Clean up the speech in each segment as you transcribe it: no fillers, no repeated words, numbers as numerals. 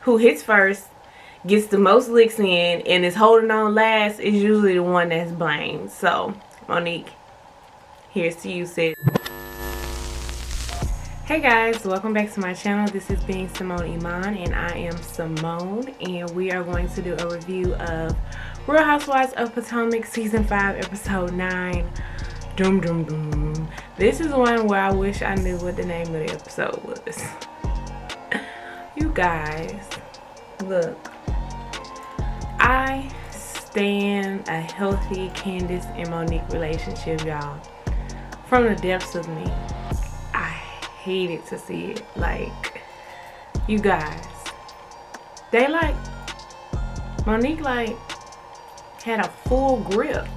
who hits first gets the most licks in and is holding on last is usually the one that's blamed. So, Monique, here's to you, sis. Hey guys, welcome back to my channel. This is Being Simone Iman, and I am Simone, and we are going to do a review of Real Housewives of Potomac Season 5, Episode 9. Doom, doom, doom. This is one where I wish I knew what the name of the episode was. You guys, look. I stand a healthy Candiace and Monique relationship, y'all. From the depths of me. I hated to see it. Like, you guys, they like, Monique like had a full grip.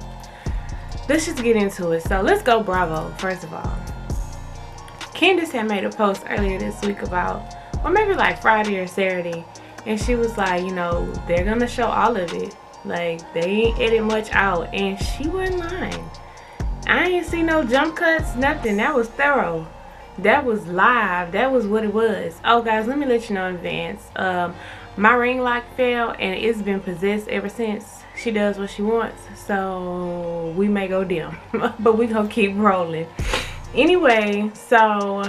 Let's just get into it. So let's go Bravo. First of all, Candiace had made a post earlier this week about, or maybe like Friday or Saturday, and she was like, you know, they're gonna show all of it. Like, they ain't edit much out, and she wasn't lying. I ain't see no jump cuts, nothing. That was thorough. That was live. That was what it was. Oh guys, let me let you know in advance. My ring lock fell and it's been possessed ever since. She does what she wants, so we may go dim, but we gonna keep rolling. Anyway, so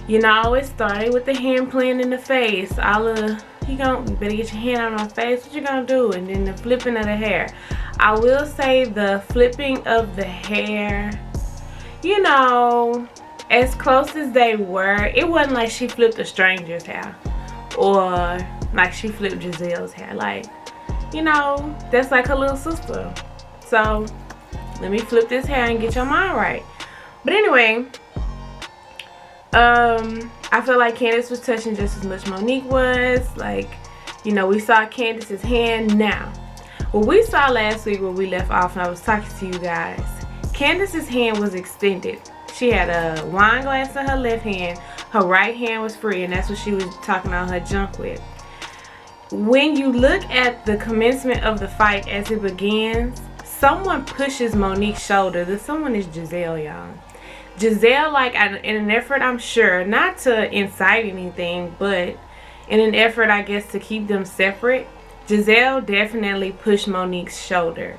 you know, it started with the hand playing in the face. You better get your hand on my face. What you gonna do? And then the flipping of the hair. I will say the flipping of the hair, you know, as close as they were, it wasn't like she flipped a stranger's hair or like she flipped Gizelle's hair. Like, you know, that's like her little sister. So let me flip this hair and get your mind right. But anyway, I feel like Candiace was touching just as much Monique was. Like, you know, we saw Candiace's hand. Now, what we saw last week when we left off and I was talking to you guys, Candiace's hand was extended. She had a wine glass in her left hand. Her right hand was free, and that's what she was talking all her junk with. When you look at the commencement of the fight as it begins, someone pushes Monique's shoulder. The someone is Gizelle, y'all. Gizelle, like, in an effort, I'm sure, not to incite anything, but in an effort, I guess, to keep them separate, Gizelle definitely pushed Monique's shoulder.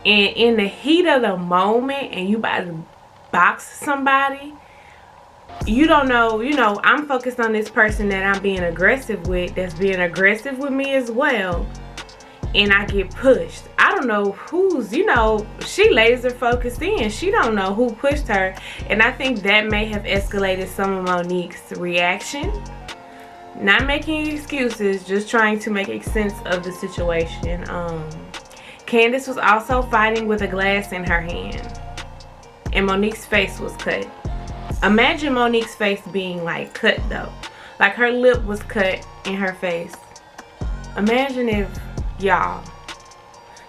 And in the heat of the moment, and you about to box somebody, you don't know, you know, I'm focused on this person that I'm being aggressive with, that's being aggressive with me as well, and I get pushed. I don't know who's, you know, she laser focused in. She don't know who pushed her, and I think that may have escalated some of Monique's reaction. Not making excuses, just trying to make sense of the situation. Candiace was also fighting with a glass in her hand, and Monique's face was cut. Imagine Monique's face being like cut though. Like her lip was cut in her face. Imagine if, y'all,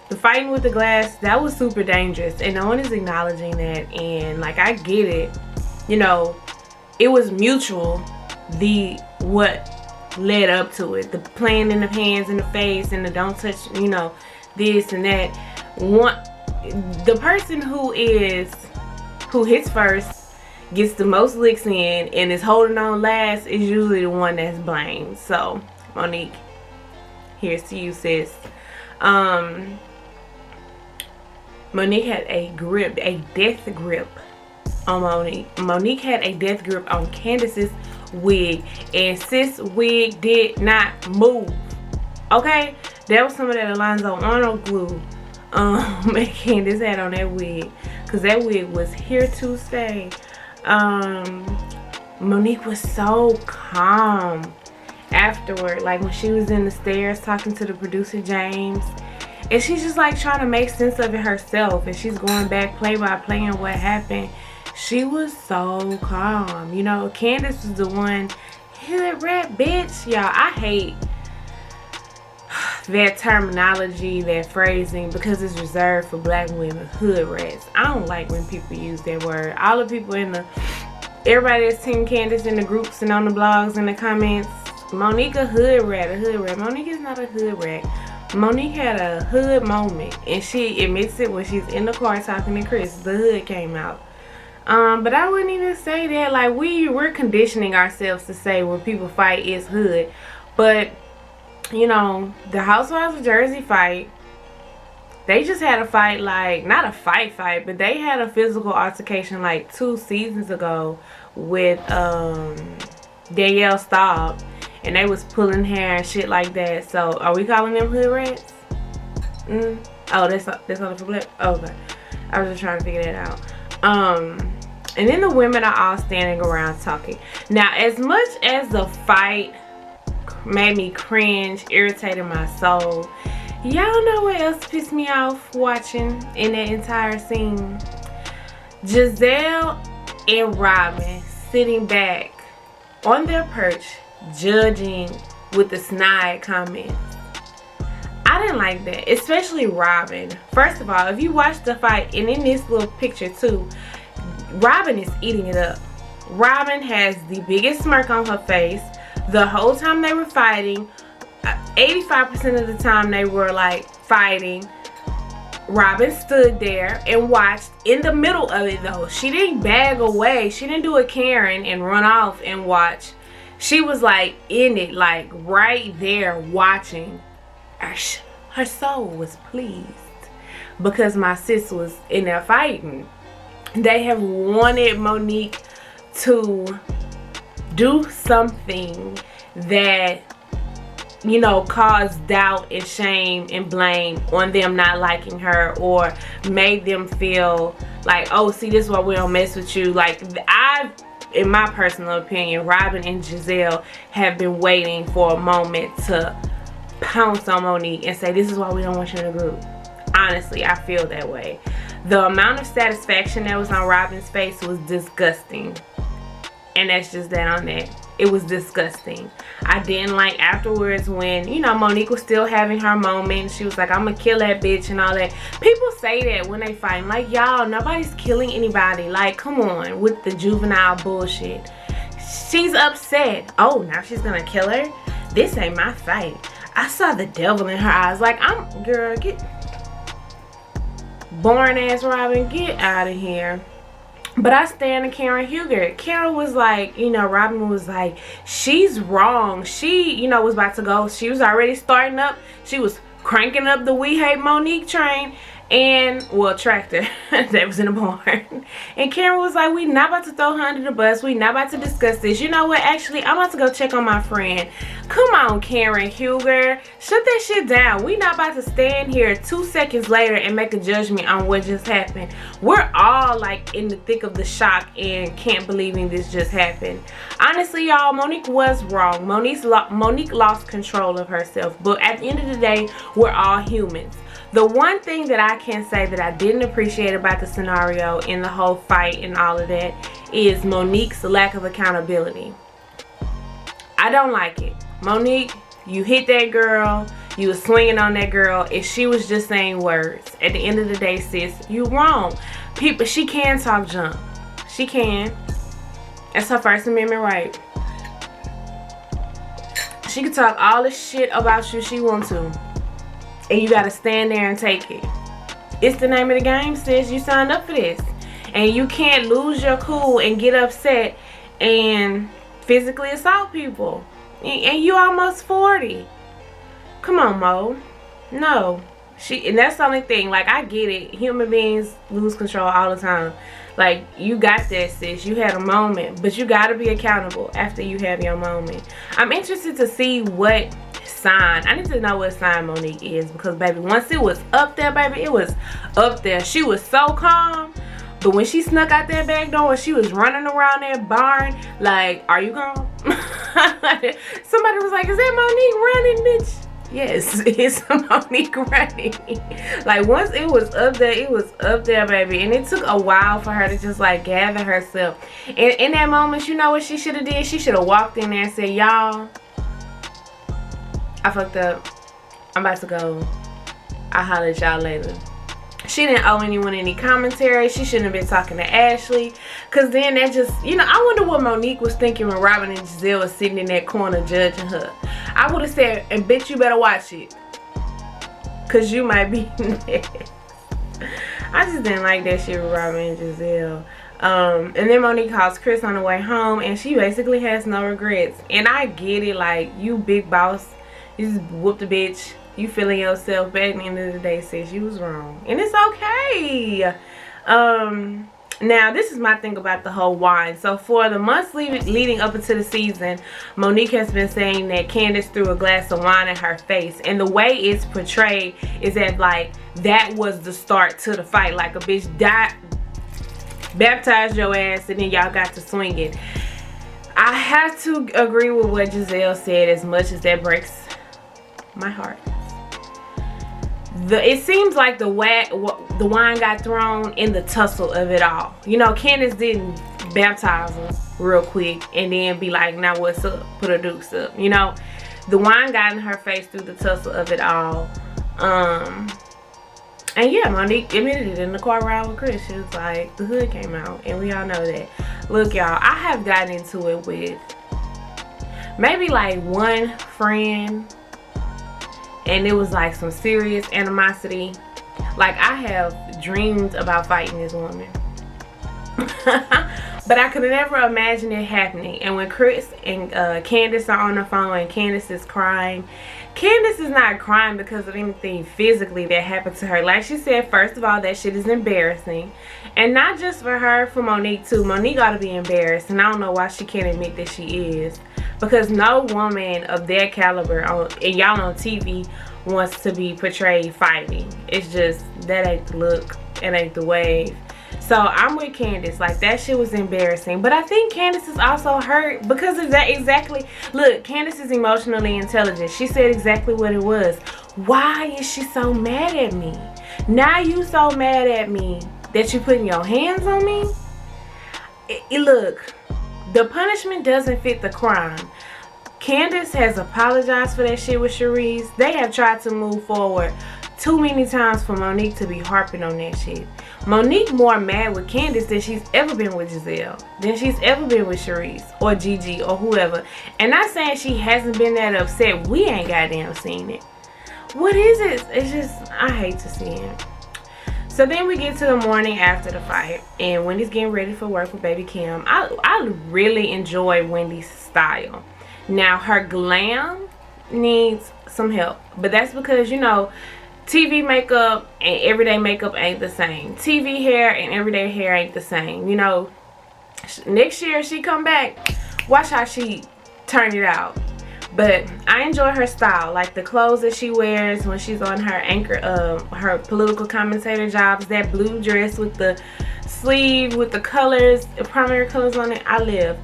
the fighting with the glass, that was super dangerous, and no one is acknowledging that. And like, I get it, you know, it was mutual, what led up to it, the playing in the hands in the face and the don't touch, you know, this and that. The person who hits first gets the most licks in and is holding on last is usually the one that's blamed. So Monique, here's to you, sis. Monique had a death grip on Monique. Monique had a death grip on Candiace's wig, and sis' wig did not move. Okay, that was some of that Alonzo Arnold glue Candiace had on that wig, because that wig was here to stay. Monique was so calm afterward, like when she was in the stairs talking to the producer James, and she's just like trying to make sense of it herself, and she's going back play by play on what happened. She was so calm. You know, Candiace was the one, hood rat bitch. Y'all, I hate that terminology, that phrasing, because it's reserved for black women, hood rats. I don't like when people use that word. All the people everybody that's Team Candiace in the groups and on the blogs and the comments, Monique a hood rat, Monique is not a hood rat. Monique had a hood moment, and she admits it when she's in the car talking to Chris. The hood came out. But I wouldn't even say that. Like, we're conditioning ourselves to say when people fight it's hood. But you know, the Housewives of Jersey fight. They just had a fight, like, not a fight, but they had a physical altercation like 2 seasons ago with Danielle Staub, and they was pulling hair and shit like that. So are we calling them hood rats? Oh, that's on the flip. Oh, okay, I was just trying to figure that out. And then the women are all standing around talking. Now, as much as the fight made me cringe, irritated my soul, y'all know what else pissed me off watching in that entire scene? Gizelle and Robyn sitting back on their perch, judging with the snide comments. I didn't like that, especially Robyn. First of all, if you watch the fight, and in this little picture too, Robyn is eating it up. Robyn has the biggest smirk on her face the whole time they were fighting. 85% of the time they were like fighting, Robyn stood there and watched in the middle of it though. She didn't bag away. She didn't do a Karen and run off and watch. She was like in it, like right there watching. Her soul was pleased because my sis was in there fighting. They have wanted Monique to do something that, you know, cause doubt and shame and blame on them not liking her, or made them feel like, oh, see, this is why we don't mess with you. Like, in my personal opinion, Robyn and Gizelle have been waiting for a moment to pounce on Monique and say, this is why we don't want you in the group. Honestly, I feel that way. The amount of satisfaction that was on Robyn's face was disgusting. And that's just that on that. It was disgusting. I didn't like afterwards when, you know, Monique was still having her moment. She was like, I'm gonna kill that bitch and all that. People say that when they fight. Like, y'all, nobody's killing anybody. Like, come on with the juvenile bullshit. She's upset. Oh, now she's gonna kill her? This ain't my fight. I saw the devil in her eyes. Like, girl, get boring ass Robyn, get out of here. But I stand to Karen Huger. Karen was like, you know, Robyn was like, she's wrong. She, you know, was about to go. She was already starting up. She was cranking up the We Hate Monique train. And, well, tractor that was in the barn. And Karen was like, we not about to throw her under the bus. We not about to discuss this. You know what? Actually, I'm about to go check on my friend. Come on, Karen Huger. Shut that shit down. We not about to stand here 2 seconds later and make a judgment on what just happened. We're all, like, in the thick of the shock and can't believing this just happened. Honestly, y'all, Monique was wrong. Monique lost control of herself. But at the end of the day, we're all humans. The one thing that I can say that I didn't appreciate about the scenario in the whole fight and all of that is Monique's lack of accountability. I don't like it. Monique, you hit that girl. You was swinging on that girl. If she was just saying words, at the end of the day, sis, you wrong. People, she can talk junk. She can. That's her First Amendment right. She can talk all the shit about you she wants to. And you gotta stand there and take it. It's the name of the game, sis. You signed up for this. And you can't lose your cool and get upset and physically assault people. And you almost 40. Come on, Mo. No. And that's the only thing. Like, I get it. Human beings lose control all the time. Like, you got that, sis. You had a moment. But you gotta be accountable after you have your moment. I'm interested to see what sign. I need to know what sign Monique is, because baby, once it was up there, baby, it was up there. She was so calm, but when she snuck out that back door and she was running around that barn, like, are you gone? Somebody was like, is that Monique running, bitch? Yes, it's Monique running. Like, once it was up there, it was up there, baby. And it took a while for her to just like gather herself. And in that moment, you know what she should have did? She should have walked in there and said, y'all, I fucked up. I'm about to go. I'll holler at y'all later. She didn't owe anyone any commentary. She shouldn't have been talking to Ashley. Because then that just, you know, I wonder what Monique was thinking when Robyn and Gizelle was sitting in that corner judging her. I would have said, and bitch, you better watch it. Because you might be next. I just didn't like that shit with Robyn and Gizelle. And then Monique calls Chris on the way home. And she basically has no regrets. And I get it. Like, you big boss. You just whooped a bitch. You feeling yourself, but at the end of the day, sis, you was wrong. And it's okay. Now, this is my thing about the whole wine. So, for the months leading up into the season, Monique has been saying that Candiace threw a glass of wine in her face. And the way it's portrayed is that, like, that was the start to the fight. Like, a bitch baptized your ass, and then y'all got to swing it. I have to agree with what Gizelle said, as much as that breaks my heart. It seems like the wine got thrown in the tussle of it all. You know, Candiace didn't baptize her real quick and then be like, now what's up? Put her dukes up. You know, the wine got in her face through the tussle of it all. And yeah, Monique admitted it in the car ride with Chris. She was like, the hood came out, and we all know that. Look, y'all, I have gotten into it with maybe like one friend, and it was like some serious animosity. Like, I have dreamed about fighting this woman. But I could never imagine it happening. And when Chris and Candiace are on the phone and Candiace is crying, Candiace is not crying because of anything physically that happened to her. Like she said, first of all, that shit is embarrassing. And not just for her, for Monique too. Monique ought to be embarrassed. And I don't know why she can't admit that she is. Because no woman of that caliber, and y'all on TV, wants to be portrayed fighting. It's just, that ain't the look. It ain't the wave. So I'm with Candiace. Like, that shit was embarrassing. But I think Candiace is also hurt because of that exactly. Look, Candiace is emotionally intelligent. She said exactly what it was. Why is she so mad at me? Now you so mad at me that you putting your hands on me? Look, the punishment doesn't fit the crime. Candiace has apologized for that shit with Cherise. They have tried to move forward too many times for Monique to be harping on that shit. Monique more mad with Candiace than she's ever been with Gizelle, than she's ever been with Cherise or Gigi or whoever. And not saying she hasn't been that upset. We ain't goddamn seen it. What is it? It's just, I hate to see it. So then we get to the morning after the fight, and Wendy's getting ready for work with baby Kim. I really enjoy Wendy's style. Now, her glam needs some help, but that's because, you know, TV makeup and everyday makeup ain't the same. TV hair and everyday hair ain't the same. You know, next year she come back, watch how she turn it out. But I enjoy her style, like the clothes that she wears when she's on her anchor, her political commentator jobs. That blue dress with the sleeve with the colors, the primary colors on it. I live.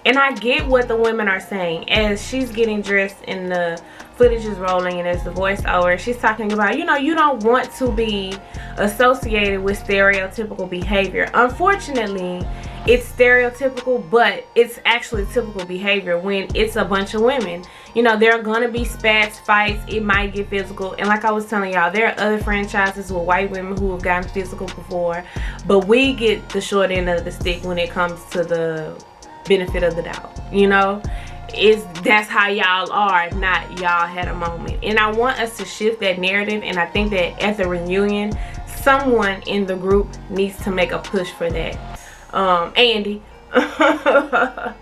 And I get what the women are saying as she's getting dressed and the footage is rolling and there's the voiceover. She's talking about, you know, you don't want to be associated with stereotypical behavior. Unfortunately, it's stereotypical, but it's actually typical behavior when it's a bunch of women. You know, there are gonna be spats, fights, it might get physical. And like I was telling y'all, there are other franchises with white women who have gotten physical before, but we get the short end of the stick when it comes to the benefit of the doubt. You know, that's how y'all are, if not y'all had a moment. And I want us to shift that narrative, and I think that at the reunion, someone in the group needs to make a push for that. Andy. And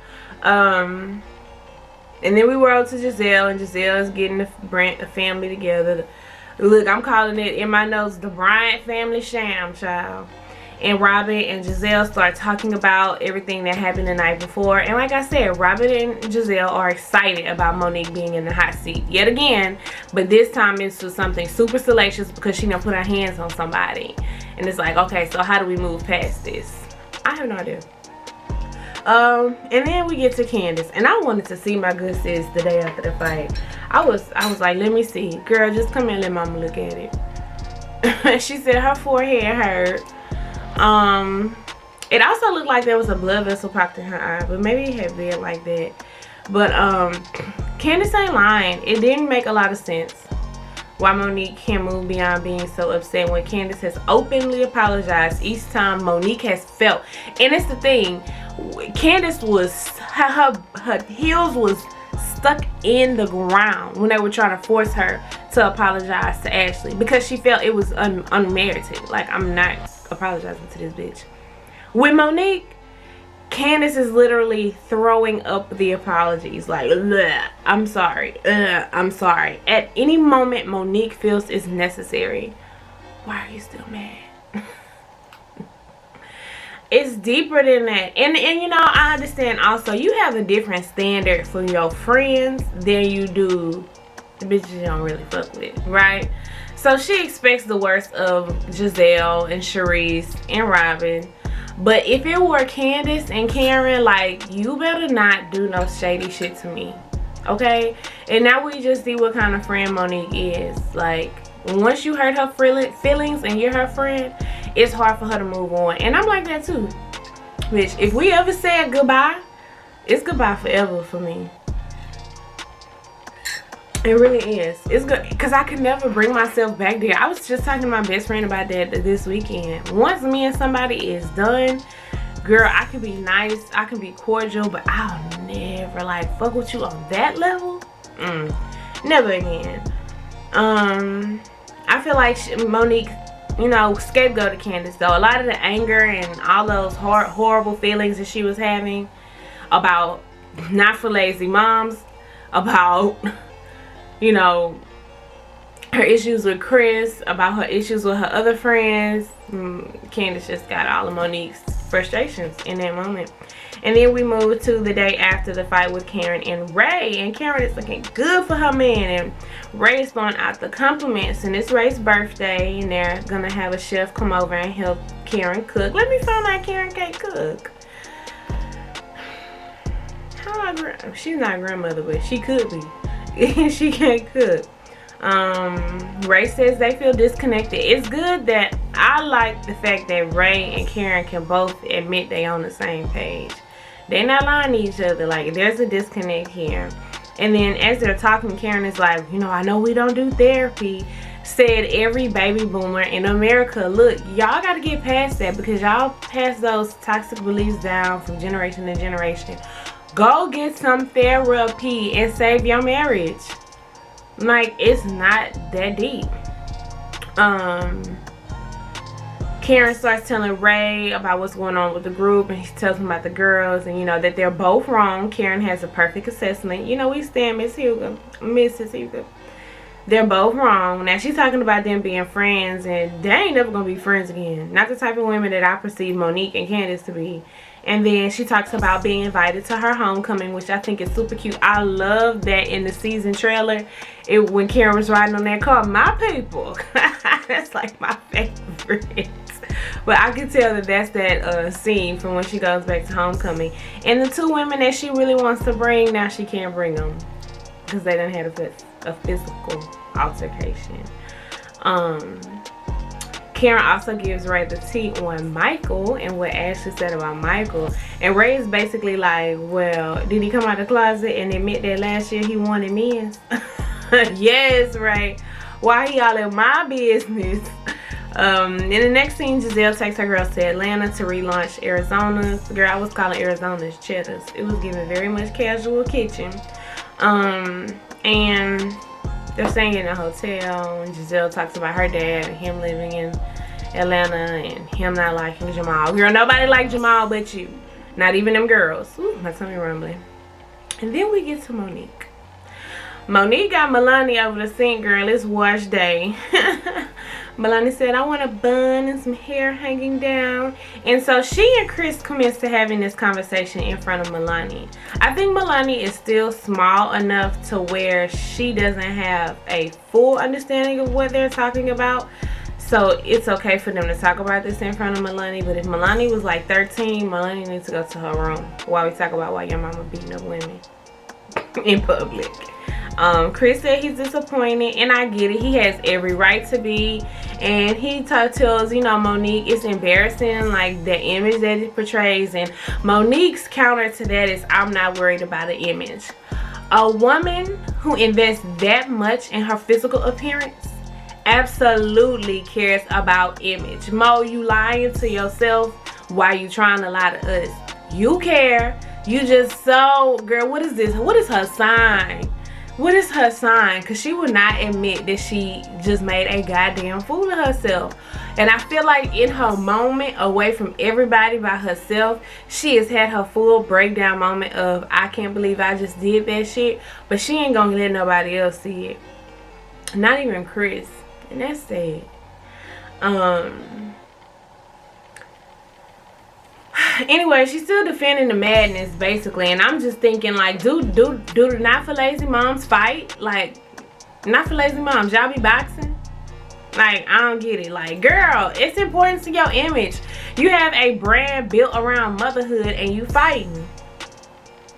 then we roll to Gizelle, and Gizelle is getting the family together. Look, I'm calling it in my notes the Bryant family sham, child. And Robyn and Gizelle start talking about everything that happened the night before. And like I said, Robyn and Gizelle are excited about Monique being in the hot seat yet again. But this time it's to something super salacious because she done put her hands on somebody. And it's like, okay, so how do we move past this? I have no idea. And then we get to Candiace. And I wanted to see my good sis the day after the fight. I was like, let me see. Girl, just come here and let mama look at it. She said her forehead hurt. It also looked like there was a blood vessel popped in her eye, but maybe it had been like that. But Candiace ain't lying. It didn't make a lot of sense why Monique can't move beyond being so upset when Candiace has openly apologized each time Monique has felt. And it's the thing, Candiace was, her heels was stuck in the ground when they were trying to force her to apologize to Ashley because she felt it was unmerited. Like, I'm not apologizing to this bitch. With Monique, Candiace is literally throwing up the apologies. Like, bleh, I'm sorry. I'm sorry. At any moment Monique feels it's necessary. Why are you still mad? It's deeper than that. And you know, I understand also you have a different standard for your friends than you do the bitches you don't really fuck with, right? So she expects the worst of Gizelle and Charisse and Robyn. But if it were Candiace and Karen, like, you better not do no shady shit to me, okay? And now we just see what kind of friend Monique is. Like, once you hurt her feelings and you're her friend, it's hard for her to move on. And I'm like that too. Bitch, if we ever said goodbye, it's goodbye forever for me. It really is. It's good because I could never bring myself back there. I was just talking to my best friend about that this weekend. Once me and somebody is done, girl, I can be nice, I can be cordial, but I'll never like fuck with you on that level. Never again. I feel like Monique, you know, scapegoated Candiace though. A lot of the anger and all those horrible feelings that she was having about not for lazy moms, about, you know, her issues with Chris, about her issues with her other friends. Candiace just got all of Monique's frustrations in that moment. And then we moved to the day after the fight with Karen and Ray. And Karen is looking good for her man. And Ray's throwing out the compliments. And it's Ray's birthday. And they're going to have a chef come over and help Karen cook. Let me find out Karen can't cook. She's not a grandmother, but she could be. She can't cook. Ray says they feel disconnected. It's good that I like the fact that Ray and Karen can both admit they on the same page. They're not lying to each other. Like, there's a disconnect here. And then as they're talking, Karen is like, you know, I know we don't do therapy. Said every baby boomer in America. Look, y'all got to get past that because y'all pass those toxic beliefs down from generation to generation. Go get some therapy and save your marriage. Like, it's not that deep. Karen starts telling Ray about what's going on with the group, and he tells him about the girls, and you know that they're both wrong. Karen has a perfect assessment. You know, we stand Mrs. Hugo. They're both wrong. Now she's talking about them being friends, and they ain't never gonna be friends again. Not the type of women that I perceive Monique and Candiace to be. And then she talks about being invited to her homecoming, which I think is super cute. I love that in the season trailer, when Karen was riding on that car, my people. That's like my favorite. But I can tell that that's that scene from when she goes back to homecoming. And the two women that she really wants to bring, now she can't bring them because they done had a physical altercation. Karen also gives Ray the tea on Michael and what Ashley said about Michael. And Ray is basically like, well, did he come out of the closet and admit that last year he wanted men's? Yes, Ray. Why he all in my business? In the next scene, Gizelle takes her girls to Atlanta to relaunch Arizona's. Girl, I was calling Arizona's Cheddar's. It was giving very much casual kitchen. And they're staying in a hotel, and Gizelle talks about her dad and him living in Atlanta and him not liking Jamal. Girl, nobody likes Jamal but you. Not even them girls. Ooh, my tummy rumbling. And then we get to Monique. Monique got Milani over the sink, girl. It's wash day. Milani said, I want a bun and some hair hanging down. And so she and Chris commence to having this conversation in front of Milani. I think Milani is still small enough to where she doesn't have a full understanding of what they're talking about. So it's okay for them to talk about this in front of Milani. But if Milani was like 13, Milani needs to go to her room while we talk about why your mama beating up women in public. Chris said he's disappointed, and I get it. He has every right to be. And he tells, you know, Monique it's embarrassing, like the image that it portrays. And Monique's counter to that is, I'm not worried about the image. A woman who invests that much in her physical appearance absolutely cares about image. Mo, you lying to yourself while you trying to lie to us. You care. You just so, girl, what is this? What is her sign? what is her sign? Because she would not admit that she just made a goddamn fool of herself. And I feel like in her moment, away from everybody by herself, she has had her full breakdown moment of, I can't believe I just did that shit. But she ain't gonna let nobody else see it. Not even Chris. And that's sad. Anyway, she's still defending the madness, basically. And I'm just thinking, like, do the Not For Lazy Moms fight? Like, Not For Lazy Moms, y'all be boxing? Like, I don't get it. Like, girl, it's important to your image. You have a brand built around motherhood and you fighting.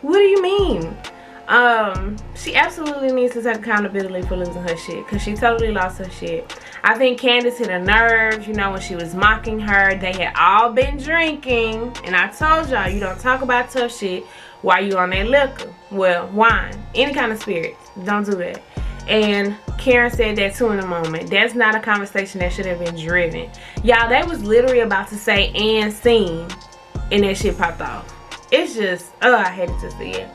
What do you mean? She absolutely needs to take accountability for losing her shit, because she totally lost her shit. I think Candiace hit a nerve, you know, when she was mocking her. They had all been drinking, and I told y'all, you don't talk about tough shit while you on that liquor. Well, wine, any kind of spirits, don't do that. And Karen said that too in a moment. That's not a conversation that should have been driven. Y'all, they was literally about to say and scene, and that shit popped off. It's just, I hated to see it.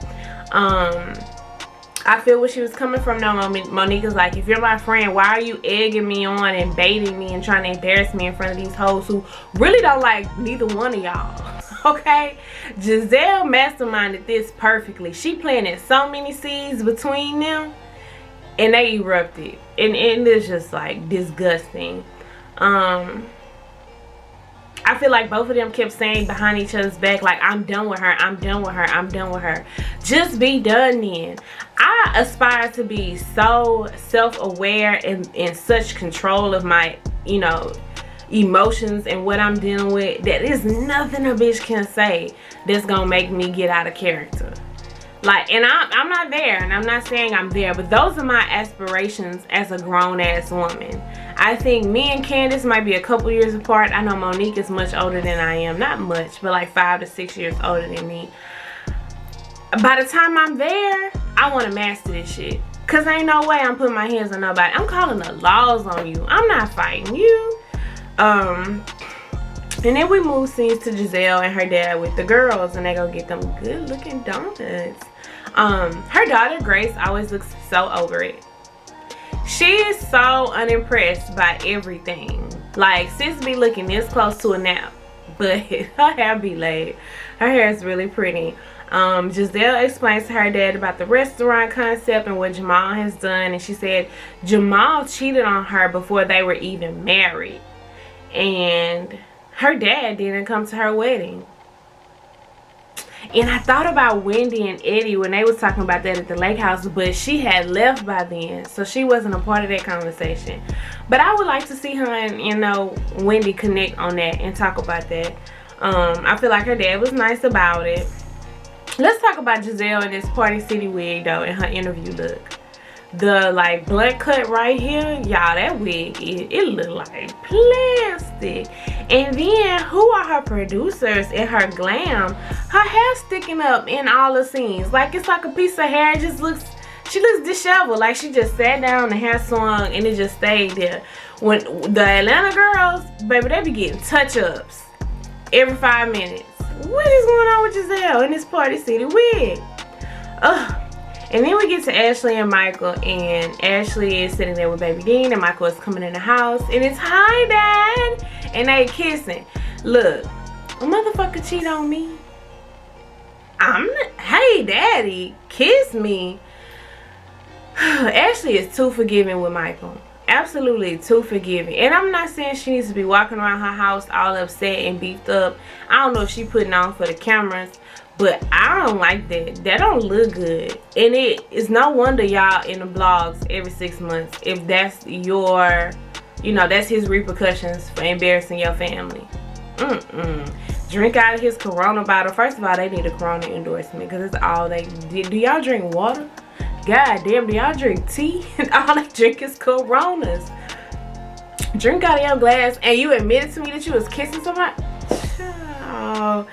I feel where she was coming from now. Monique is like, if you're my friend, why are you egging me on and baiting me and trying to embarrass me in front of these hoes who really don't like neither one of y'all? Okay? Gizelle masterminded this perfectly. She planted so many seeds between them and they erupted. And it's just like disgusting. I feel like both of them kept saying behind each other's back, like, I'm done with her, I'm done with her, I'm done with her. Just be done then. I aspire to be so self-aware and in such control of my, you know, emotions and what I'm dealing with, that there's nothing a bitch can say that's gonna make me get out of character. Like, and I'm not there, and I'm not saying I'm there, but those are my aspirations as a grown-ass woman. I think me and Candiace might be a couple years apart. I know Monique is much older than I am. Not much, but like 5 to 6 years older than me. By the time I'm there, I want to master this shit. Because ain't no way I'm putting my hands on nobody. I'm calling the laws on you. I'm not fighting you. And then we move scenes to Gizelle and her dad with the girls, and they go get them good looking donuts. Her daughter Grace always looks so over it. She is so unimpressed by everything. Like, sis be looking this close to a nap, but her hair be laid. Her hair is really pretty. Gizelle explains to her dad about the restaurant concept and what Jamal has done, and she said Jamal cheated on her before they were even married, and her dad didn't come to her wedding. And I thought about Wendy and Eddie when they was talking about that at the lake house, but she had left by then, so she wasn't a part of that conversation. But I would like to see her and, you know, Wendy connect on that and talk about that. I feel like her dad was nice about it. Let's talk about Gizelle in this Party City wig though, and her interview look. The like blunt cut right here, y'all, that wig, it look like plastic. And then who are her producers in her glam? Her hair sticking up in all the scenes, like it's like a piece of hair. It just looks, she looks disheveled, like she just sat down, the hair swung, and it just stayed there. When the Atlanta girls, baby, they be getting touch-ups every 5 minutes. What is going on with Gizelle in this Party City wig? Ugh. And then we get to Ashley and Michael, and Ashley is sitting there with baby Dean, and Michael is coming in the house, and it's, hi dad, and they kissing. Look, a motherfucker cheat on me, I'm not, hey daddy, kiss me. Ashley is too forgiving with Michael. Absolutely too forgiving. And I'm not saying she needs to be walking around her house all upset and beefed up. I don't know if she putting on for the cameras, but I don't like that. That don't look good. And it is no wonder y'all in the blogs every 6 months if that's your, you know, that's his repercussions for embarrassing your family. Drink out of his Corona bottle. First of all, they need a Corona endorsement because that's all they do. Y'all drink water? God damn, do y'all drink tea? And all they drink is Coronas. Drink out of your glass, and you admitted to me that you was kissing somebody? Oh.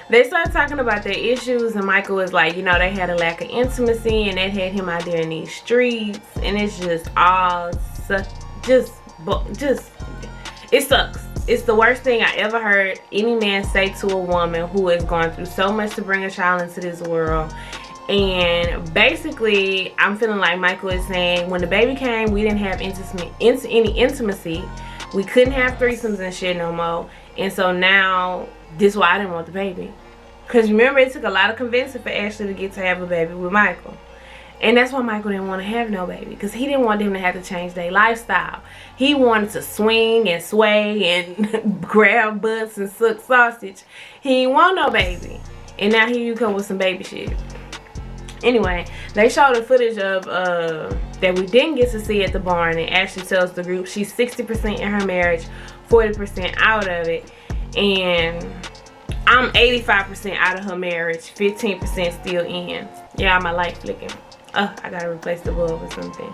They started talking about their issues, and Michael was like, you know, they had a lack of intimacy, and that had him out there in these streets, and it's just all just it sucks. It's the worst thing I ever heard any man say to a woman who is going through so much to bring a child into this world, And basically, I'm feeling like Michael is saying, when the baby came, we didn't have any intimacy. We couldn't have threesomes and shit no more. And so now, this is why I didn't want the baby. Because remember, it took a lot of convincing for Ashley to get to have a baby with Michael. And that's why Michael didn't want to have no baby. Because he didn't want them to have to change their lifestyle. He wanted to swing and sway and grab butts and suck sausage. He didn't want no baby. And now here you come with some baby shit. Anyway, they showed the footage of that we didn't get to see at the barn, and Ashley tells the group she's 60% in her marriage, 40% out of it, and I'm 85% out of her marriage, 15% still in. Yeah, my light flicking. I gotta replace the bulb or something.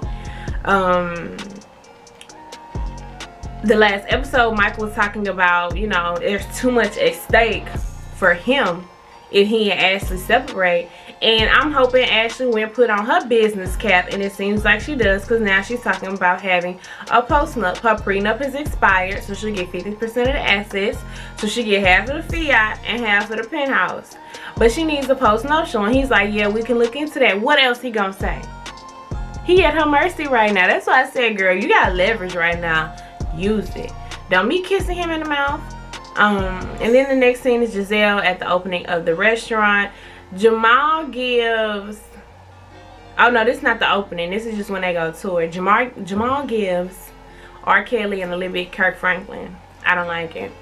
The last episode, Michael was talking about, you know, there's too much at stake for him if he and Ashley separate. And I'm hoping Ashley went put on her business cap, and it seems like she does, because now she's talking about having a post-nup. Her prenup has expired, so she'll get 50% of the assets. So she get half of the fiat and half of the penthouse. But she needs a post-nuptial, and he's like, yeah, we can look into that. What else he gonna say? He at her mercy right now. That's why I said, girl, you got leverage right now. Use it. Don't be kissing him in the mouth. And then the next scene is Gizelle at the opening of the restaurant. Jamal gives, oh no, this is not the opening, this is just when they go tour. Jamal gives R. Kelly and a little bit Kirk Franklin. I don't like it.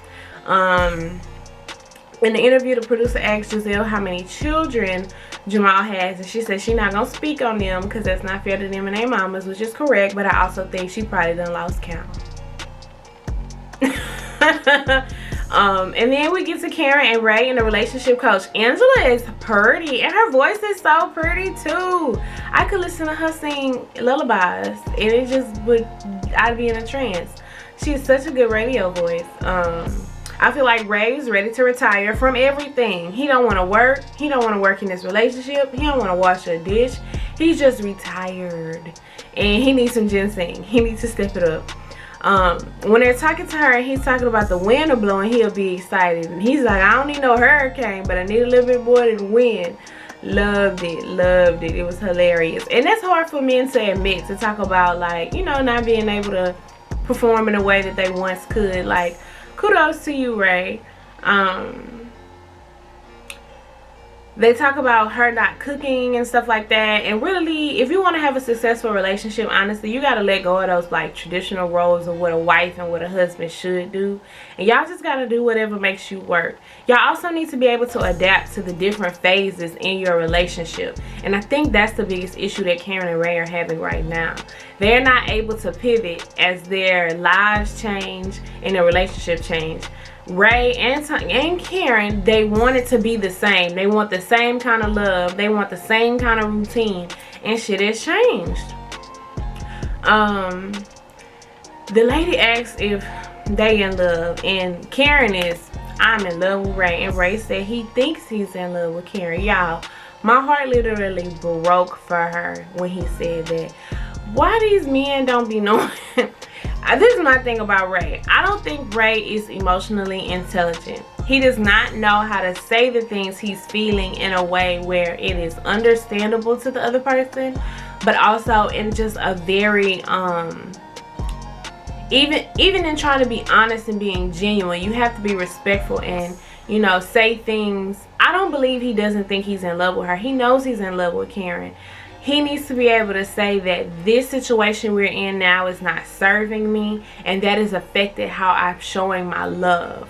In the interview, the producer asked Gizelle how many children Jamal has, and she said she's not gonna speak on them because that's not fair to them and their mamas, which is correct, but I also think she probably done lost count. And then we get to Karen and Ray and the relationship coach. Angela is pretty, and her voice is so pretty too. I could listen to her sing lullabies, and it just would, I'd be in a trance. She has such a good radio voice. I feel like Ray's ready to retire from everything. He don't want to work. He don't want to work in this relationship. He don't want to wash a dish. He's just retired, and he needs some ginseng. He needs to step it up. When they're talking to her and he's talking about the wind blowing, he'll be excited, and he's like, I don't need no hurricane, but I need a little bit more than wind. Loved it, loved it. It was hilarious. And that's hard for men to admit, to talk about, like, you know, not being able to perform in a way that they once could. Like, kudos to you, Ray. They talk about her not cooking and stuff like that. And really, if you want to have a successful relationship, honestly, you got to let go of those like traditional roles of what a wife and what a husband should do. And y'all just got to do whatever makes you work. Y'all also need to be able to adapt to the different phases in your relationship. And I think that's the biggest issue that Karen and Ray are having right now. They're not able to pivot as their lives change and their relationship change. Ray and Karen, they want it to be the same. They want the same kind of love. They want the same kind of routine. And shit has changed. The lady asks if they in love. And Karen is, I'm in love with Ray. And Ray said he thinks he's in love with Karen. Y'all, my heart literally broke for her when he said that. Why these men don't be knowing? This is my thing about Ray. I don't think Ray is emotionally intelligent. He does not know how to say the things he's feeling in a way where it is understandable to the other person, but also in just a very even in trying to be honest and being genuine, you have to be respectful and, you know, say things. I don't believe he doesn't think he's in love with her. He knows he's in love with Karen. He needs to be able to say that this situation we're in now is not serving me, and that has affected how I'm showing my love.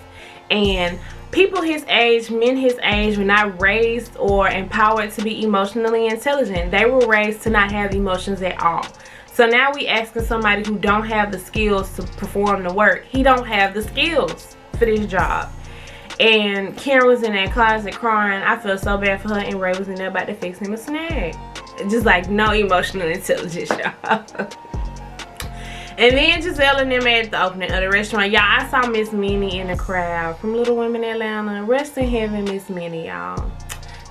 And people his age, men his age, were not raised or empowered to be emotionally intelligent. They were raised to not have emotions at all. So now we asking somebody who don't have the skills to perform the work. He don't have the skills for this job. And Karen was in that closet crying. I feel so bad for her, and Ray was in there about to fix him a snack. Just like no emotional intelligence, y'all. And then Gizelle and them at the opening of the restaurant. Y'all, I saw Miss Minnie in the crowd from Little Women Atlanta. Rest in heaven, Miss Minnie, y'all.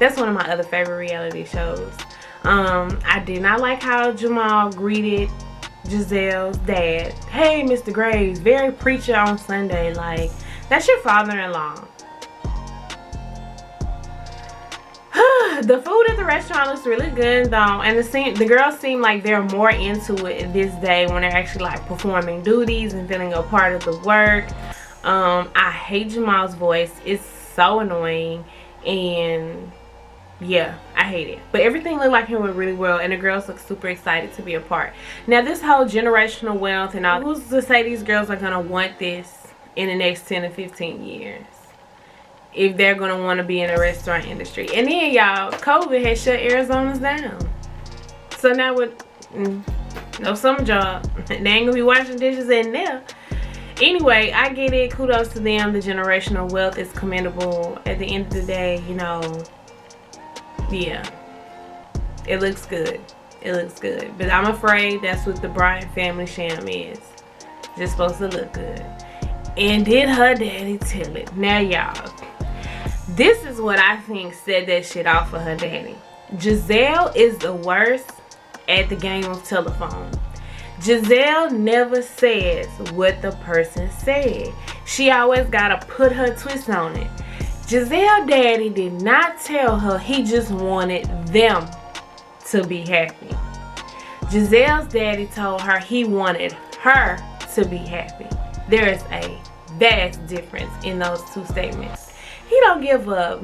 That's one of my other favorite reality shows. I did not like how Jamal greeted Gizelle's dad. Hey, Mr. Graves, very preacher on Sunday. Like, that's your father-in-law. The food at the restaurant looks really good though, and the girls seem like they're more into it this day when they're actually like performing duties and feeling a part of the work. I hate Jamal's voice. It's so annoying, and yeah, I hate it. But everything looked like it went really well, and the girls look super excited to be a part. Now this whole generational wealth and all, who's to say these girls are gonna want this in the next 10 to 15 years? If they're gonna want to be in the restaurant industry. And then y'all, COVID has shut Arizona's down. So now with no summer job, they ain't gonna be washing dishes in there. Anyway, I get it. Kudos to them. The generational wealth is commendable. At the end of the day, you know, yeah, it looks good. It looks good. But I'm afraid that's what the Bryant family sham is. Just supposed to look good. And did her daddy tell it? Now y'all, this is what I think set that shit off for her daddy. Gizelle is the worst at the game of telephone. Gizelle never says what the person said. She always gotta put her twist on it. Gizelle daddy did not tell her he just wanted them to be happy. Gizelle's daddy told her he wanted her to be happy. There is a vast difference in those two statements. He don't give a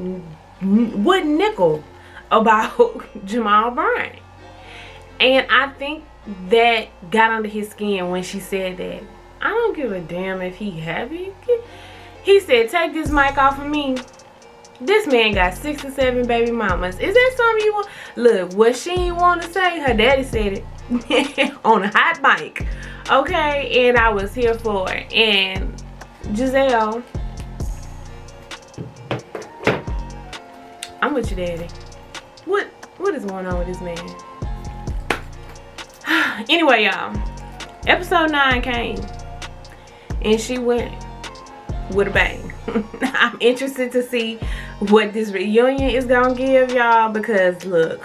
wood nickel about Jamal Bryant. And I think that got under his skin when she said that. I don't give a damn if he happy. He said, take this mic off of me. This man got 6 or 7 baby mamas. Is that something you want? Look, what she ain't want to say, her daddy said it on a hot mic. Okay, and I was here for it. And Gizelle, I'm with your daddy. What is going on with this man? Anyway, y'all, episode 9 came and she went with a bang. I'm interested to see what this reunion is gonna give y'all, because look,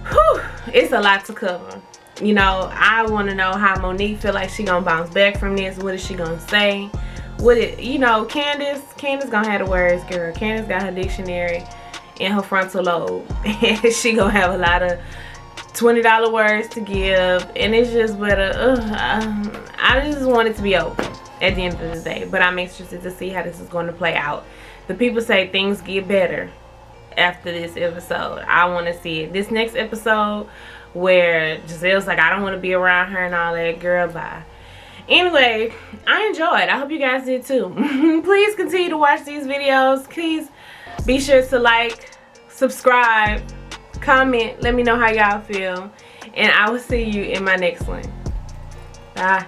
whew, it's a lot to cover. You know, I want to know how Monique feel like she gonna bounce back from this. What is she gonna say? You know, Candiace gonna have the words, girl. Candiace got her dictionary in her frontal lobe, and she gonna have a lot of $20 words to give, and it's just better. I just want it to be over at the end of the day, but I'm interested to see how this is going to play out. The people say things get better after this episode. I want to see it. This next episode where Gizelle's like, I don't want to be around her and all that, girl, bye. Anyway, I enjoyed. I hope you guys did too. Please continue to watch these videos. Please be sure to like, subscribe, comment, let me know how y'all feel, and I will see you in my next one. Bye.